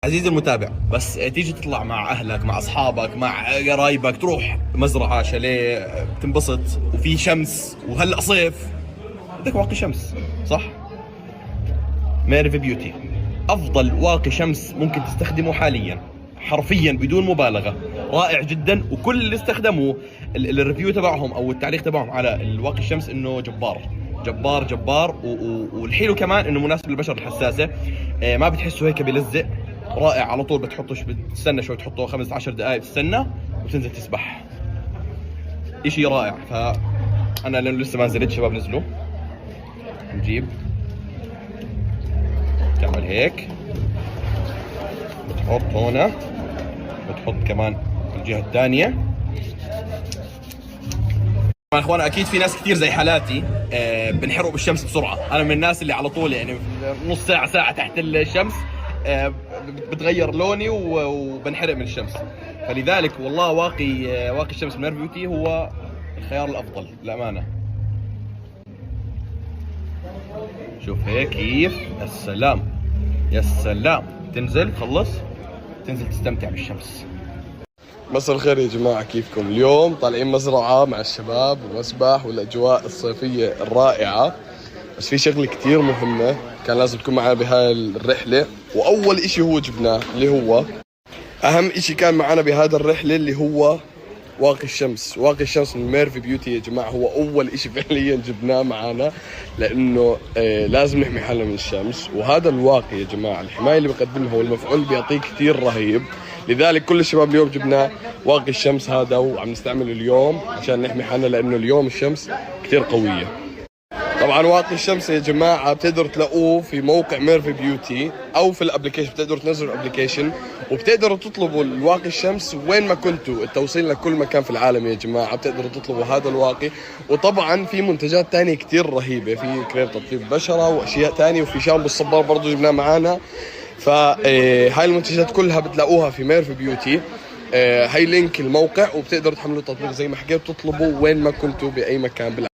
عزيزي المتابع، بس تيجي تطلع مع اهلك مع اصحابك مع قرايبك، تروح مزرعه شاليه تنبسط وفي شمس وهلا صيف، بدك واقي شمس صح؟ ميرف بيوتي افضل واقي شمس ممكن تستخدمه حاليا، حرفيا بدون مبالغه، رائع جدا. وكل اللي استخدموه الريفيو تبعهم او التعليق تبعهم على الواقي الشمس انه جبار جبار جبار. والحلو كمان انه مناسب للبشر الحساسه، ما بتحسه هيك بلزق، رائع على طول. بتحطه بتستنى شوي، تحطه 15 دقائق تستنى وتنزل تسبح، اشي رائع. فانا لانه لسه ما نزلت، شباب نزلوا. نجيب تعمل هيك، بتحط هنا، بتحط كمان الجهة الثانية. طبعا اخوان اكيد في ناس كثير زي حالاتي بنحرقوا بالشمس بسرعة. انا من الناس اللي على طول يعني نص ساعة ساعة تحت الشمس بتغير لوني وبنحرق من الشمس. فلذلك والله واقي الشمس من ميرف بيوتي هو الخيار الافضل للامانة. شوف هيك كيف، السلام يا سلام. تنزل خلص تنزل تستمتع بالشمس. مساء الخير يا جماعة، كيفكم؟ اليوم طالعين مزرعة مع الشباب ومسبح والأجواء الصيفية الرائعة، بس في شغلة كتير مهمة كان لازم تكون معنا بهاي الرحلة. وأول إشي هو جبناه اللي هو أهم إشي كان معنا بهذا الرحلة اللي هو واقي الشمس. واقي الشمس من ميرف بيوتي يا جماعة هو أول إشي فعليا جبناه معنا، لأنه لازم نحمي حالنا من الشمس. وهذا الواقي يا جماعة الحماية اللي بقدمها والمفعول بيعطيه كتير رهيب، لذلك كل الشباب اليوم جبناه واقي الشمس هذا وعم نستعمله اليوم عشان نحمي حالنا، لأنه اليوم الشمس كتير قوية. طبعا واقي الشمس يا جماعة بتقدروا تلاقوه في موقع ميرف بيوتي او في الابليكيشن، بتقدروا تنزلوا الابليكيشن وبتقدروا تطلبوا الواقي الشمس وين ما كنتوا، التوصيل لكل مكان في العالم يا جماعة. بتقدروا تطلبوا هذا الواقي. وطبعا في منتجات تانية كتير رهيبة، في كريم تطيب بشرة واشياء تانية، وفي شامبو الصبار برضو جبناه معانا. فهاي المنتجات كلها بتلاقوها في ميرف بيوتي. هاي لينك الموقع، وبتقدروا تحملوا التطبيق زي ما حكيت، تطلبوا وين ما كنتوا بأي مكان بالعالم.